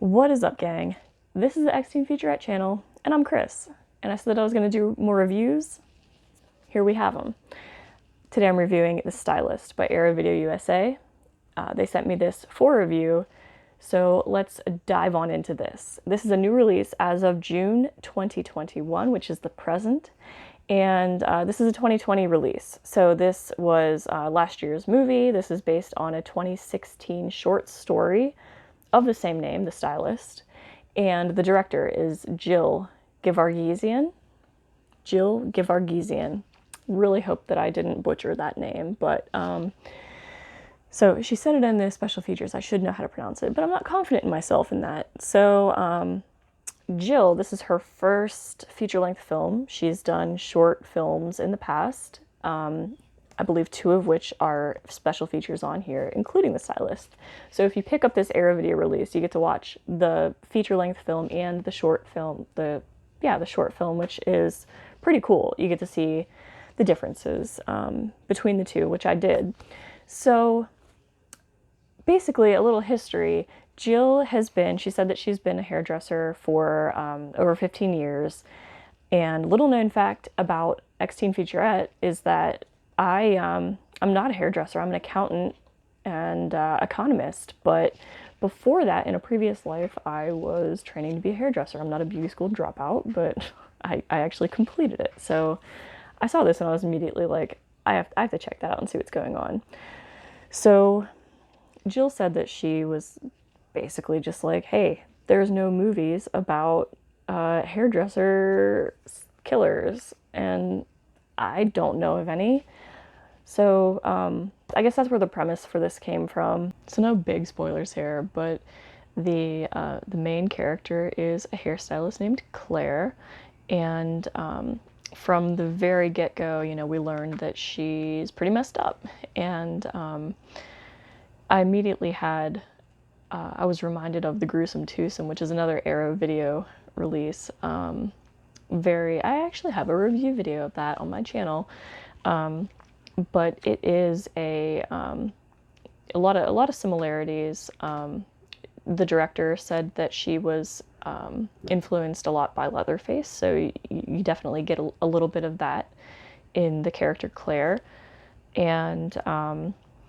What is up, gang? This is the X-Teen Featurette channel, and I'm Chris. And I said that I was going to do more reviews. Here we have them. Today I'm reviewing The Stylist by Era Video USA. They sent me this for review, so let's dive on into this. This is a new release as of June 2021, which is the present. And this is a 2020 release. So this was last year's movie. This is based on a 2016 short story of the same name, The Stylist, and the director is Jill Gevargizian. Jill Gevargizian. Really hope that I didn't butcher that name, but so she said it in the special features. I should know how to pronounce it, but I'm not confident in myself in that. So Jill, this is her first feature-length film. She's done short films in the past. I believe 2 of which are special features on here, including The Stylist. So if you pick up this Era Video release, you get to watch the feature-length film and the short film, the short film, which is pretty cool. You get to see the differences between the two, which I did. So basically, a little history. Jill she said that she's been a hairdresser for over 15 years. And little known fact about X-Teen Featurette is that I'm not a hairdresser. I'm an accountant and economist, but before that, in a previous life, I was training to be a hairdresser. I'm not a beauty school dropout, but I actually completed it. So I saw this and I was immediately like, I have to check that out and see what's going on. So Jill said that she was basically just like, hey, there's no movies about hairdresser killers, and I don't know of any. So I guess that's where the premise for this came from. So no big spoilers here, but the main character is a hairstylist named Claire, and from the very get-go, you know, we learned that she's pretty messed up, and I immediately I was reminded of The Gruesome Twosome, which is another Arrow video release. I actually have a review video of that on my channel. But it is a lot of similarities. The director said that she was influenced a lot by Leatherface, so you definitely get a little bit of that in the character Claire. And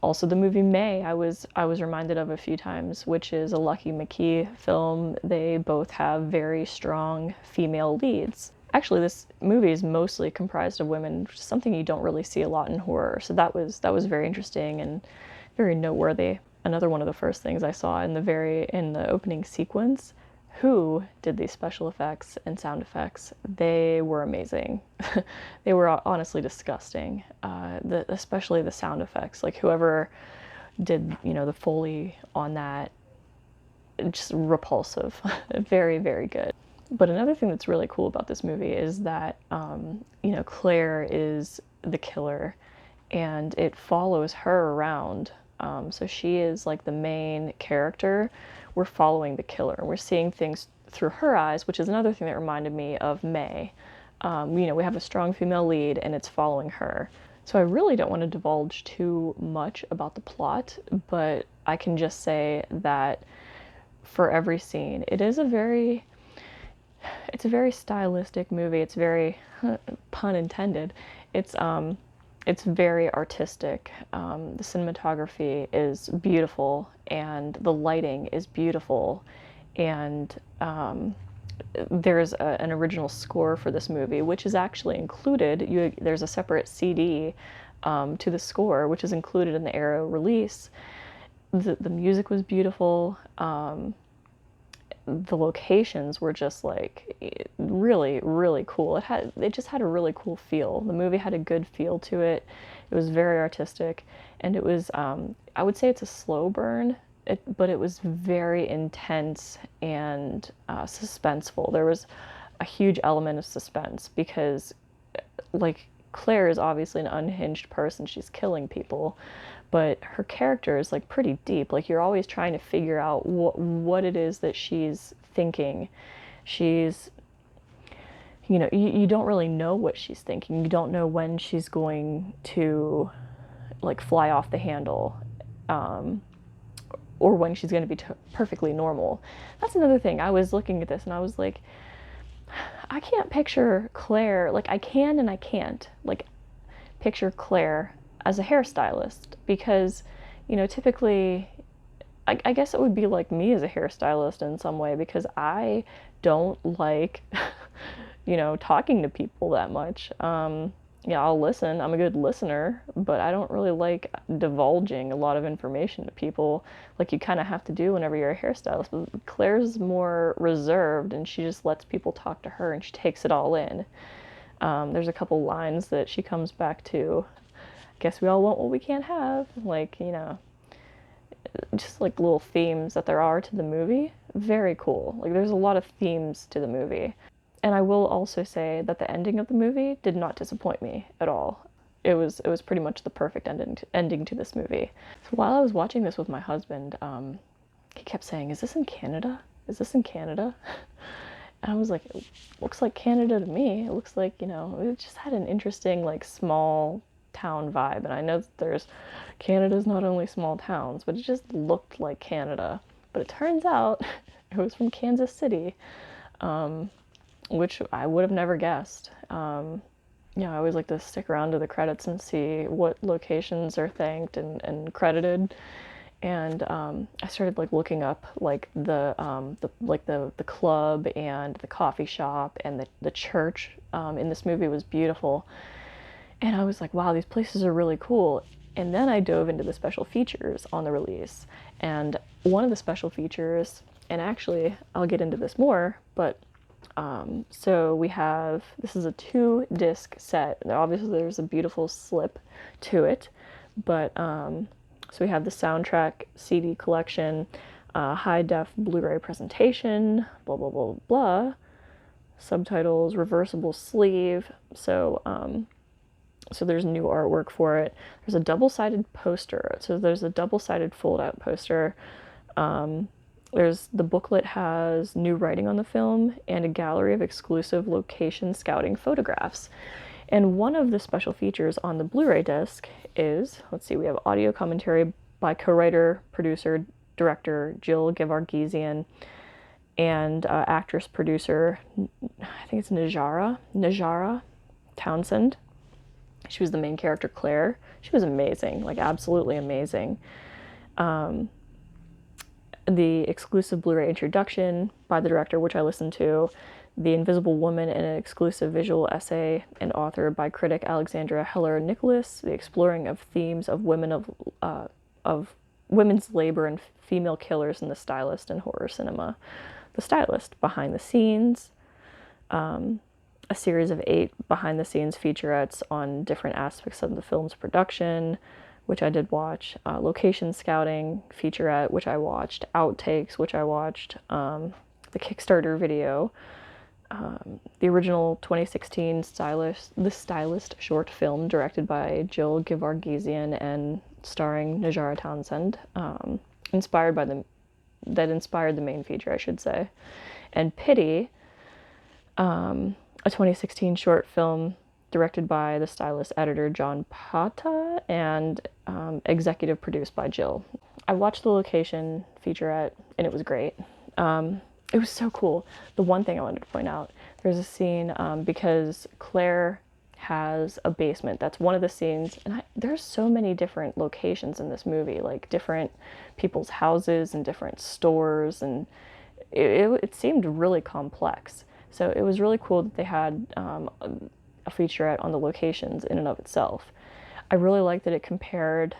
also the movie May, I was reminded of a few times, which is a Lucky McKee film. They both have very strong female leads. Actually, this movie is mostly comprised of women, which is something you don't really see a lot in horror. So that was very interesting and very noteworthy. Another one of the first things I saw in the opening sequence, who did these special effects and sound effects. They were amazing. They were honestly disgusting. Especially the sound effects. Like whoever did, you know, the Foley on that, just repulsive. Very, very good. But another thing that's really cool about this movie is that, you know, Claire is the killer, and it follows her around. So she is like the main character. We're following the killer, and we're seeing things through her eyes, which is another thing that reminded me of May. You know, we have a strong female lead, and it's following her. So I really don't want to divulge too much about the plot, but I can just say that for every scene, it's a very stylistic movie. It's very, pun intended, it's very artistic. The cinematography is beautiful, and the lighting is beautiful, and there's an original score for this movie, which is actually included. There's a separate CD to the score, which is included in the Arrow release. The music was beautiful. The locations were just like really, really cool. It just had a really cool feel. The movie had a good feel to it. It was very artistic, and it was I would say it's a slow burn, but it was very intense and suspenseful. There was a huge element of suspense because, like, Claire is obviously an unhinged person. She's killing people, but her character is like pretty deep. Like, you're always trying to figure out what it is that she's thinking. She's, you know, you don't really know what she's thinking. You don't know when she's going to like fly off the handle, or when she's going to be perfectly normal. That's another thing. I was looking at this and I was like, I can't picture Claire, like I can and I can't, like picture Claire as a hairstylist because, you know, typically, I guess it would be like me as a hairstylist in some way because I don't like, you know, talking to people that much. Yeah, I'll listen. I'm a good listener, but I don't really like divulging a lot of information to people like you kind of have to do whenever you're a hairstylist. But Claire's more reserved and she just lets people talk to her and she takes it all in. There's a couple lines that she comes back to. Guess we all want what we can't have. Like, you know, just like little themes that there are to the movie. Very cool. Like, there's a lot of themes to the movie. And I will also say that the ending of the movie did not disappoint me at all. It was pretty much the perfect ending to this movie. So while I was watching this with my husband, he kept saying, "Is this in Canada? Is this in Canada?" And I was like, "It looks like Canada to me. It looks like, you know," it just had an interesting like small town vibe. And I know that there's Canada's not only small towns, but it just looked like Canada. But it turns out it was from Kansas City. Which I would have never guessed. You know, I always like to stick around to the credits and see what locations are thanked and credited. And I started like looking up like the club and the coffee shop and the church in this movie was beautiful. And I was like, wow, these places are really cool. And then I dove into the special features on the release. And one of the special features, and actually I'll get into this more, but so we have, this is a 2-disc set. Obviously there's a beautiful slip to it, but so we have the soundtrack CD collection, high-def Blu-ray presentation, blah, blah, blah, blah, subtitles, reversible sleeve. So so there's new artwork for it. There's a double-sided poster. So there's a double-sided fold-out poster. There's the booklet has new writing on the film and a gallery of exclusive location scouting photographs. And one of the special features on the Blu-ray disc is, let's see, we have audio commentary by co-writer, producer, director Jill Gevargizian and actress producer, I think it's Najara Townsend. She was the main character, Claire. She was amazing, like absolutely amazing. The exclusive Blu-ray introduction by the director, which I listened to, The Invisible Woman, and an exclusive visual essay and author by critic Alexandra Heller-Nicholas, the exploring of themes of women's labor and female killers in the Stylist and horror cinema. The Stylist, behind the scenes, a series of 8 behind-the-scenes featurettes on different aspects of the film's production, which I did watch, location scouting featurette, which I watched, outtakes, which I watched, the Kickstarter video, the original 2016 The Stylist short film directed by Jill Gevargizian and starring Najara Townsend, inspired the main feature, I should say, and Pity, a 2016 short film directed by the Stylist editor John Pata and executive produced by Jill. I watched the location featurette and it was great. It was so cool. The one thing I wanted to point out, there's a scene because Claire has a basement. That's one of the scenes, and there's so many different locations in this movie, like different people's houses and different stores, and it seemed really complex. So it was really cool that they had a featurette on the locations in and of itself. I really liked that it compared,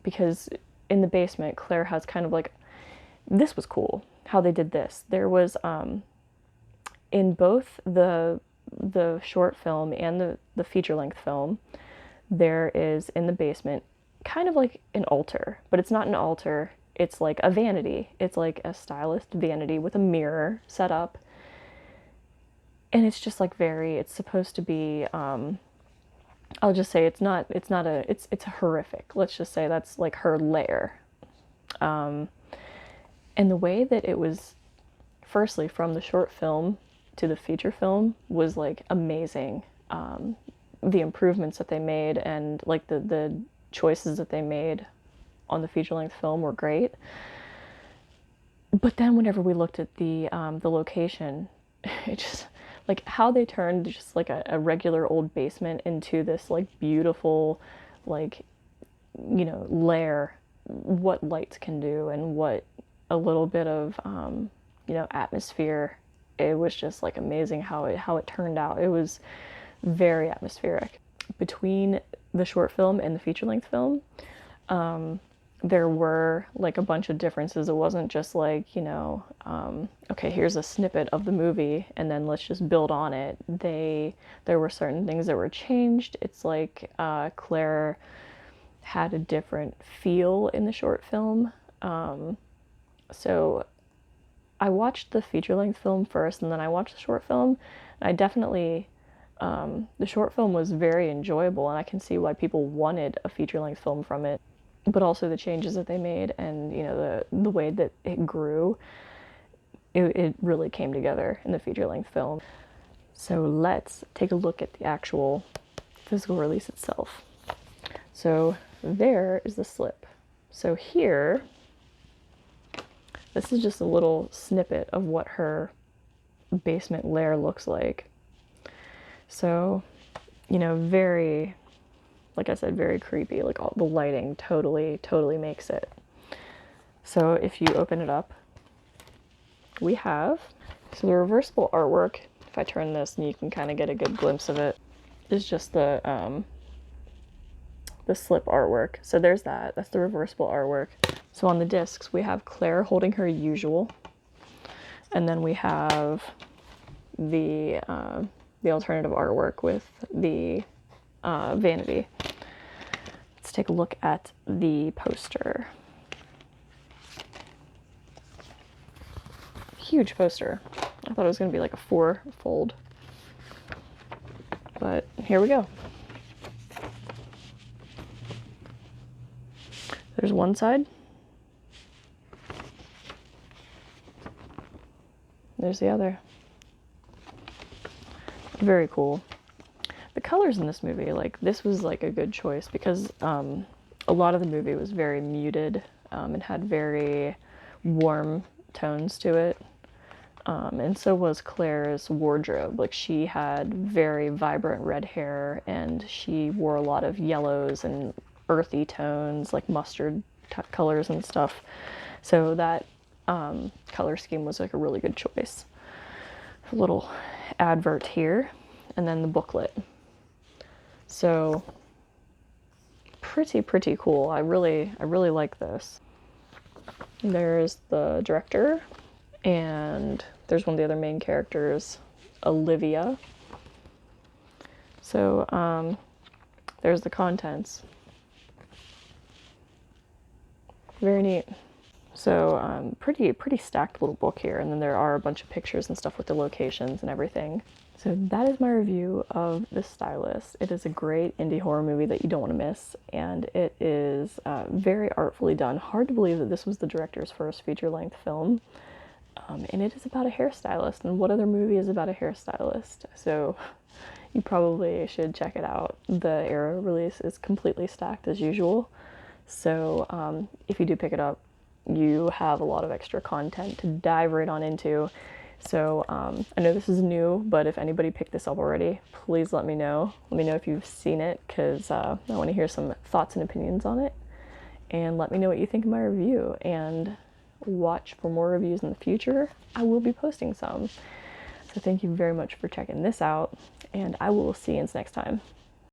because in the basement, Claire has kind of like, this was cool, how they did this. There was, in both the short film and the feature-length film, there is, in the basement, kind of like an altar, but it's not an altar, it's like a vanity. It's like a stylist vanity with a mirror set up. And it's just like it's supposed to be, I'll just say it's horrific. Let's just say that's like her lair. And the way that it was, firstly, from the short film to the feature film was like amazing. The improvements that they made and like the choices that they made on the feature-length film were great. But then whenever we looked at the location, it just, like, how they turned just like a regular old basement into this like beautiful, like, you know, lair, what lights can do and what a little bit of, you know, atmosphere. It was just like amazing how it turned out. It was very atmospheric. Between the short film and the feature-length film, there were like a bunch of differences. It wasn't just like, you know, okay, here's a snippet of the movie and then let's just build on it. There were certain things that were changed. It's like Claire had a different feel in the short film. So I watched the feature-length film first and then I watched the short film. And I definitely, the short film was very enjoyable and I can see why people wanted a feature-length film from it. But also the changes that they made and, you know, the way that it grew, it really came together in the feature-length film. So let's take a look at the actual physical release itself. So there is the slip. So here, this is just a little snippet of what her basement lair looks like. So, you know, very, like I said, very creepy. Like all the lighting totally makes it. So if you open it up, we have, so the reversible artwork, if I turn this and you can kind of get a good glimpse of it, is just the slip artwork. So there's that's the reversible artwork. So on the discs, we have Claire holding her usual, and then we have the alternative artwork with the vanity. Let's take a look at the poster. Huge poster. I thought it was going to be like a 4-fold, but here we go. There's one side. There's the other. Very cool. The colors in this movie, like, this was like a good choice because a lot of the movie was very muted and had very warm tones to it. And so was Claire's wardrobe. Like, she had very vibrant red hair and she wore a lot of yellows and earthy tones, like mustard colors and stuff. So that color scheme was like a really good choice. A little advert here, and then the booklet. So pretty cool. I really like this. There's the director, and there's one of the other main characters, Olivia. So there's the contents. Very neat. So pretty stacked little book here, and then there are a bunch of pictures and stuff with the locations and everything. So that is my review of The Stylist. It is a great indie horror movie that you don't want to miss, and it is very artfully done. Hard to believe that this was the director's first feature-length film, and it is about a hairstylist, and what other movie is about a hairstylist? So you probably should check it out. The Arrow release is completely stacked as usual, so if you do pick it up, you have a lot of extra content to dive right on into. So I know this is new, but if anybody picked this up already, please let me know. Let me know if you've seen it, because I want to hear some thoughts and opinions on it. And let me know what you think of my review, and watch for more reviews in the future. I will be posting some. So thank you very much for checking this out, and I will see you next time.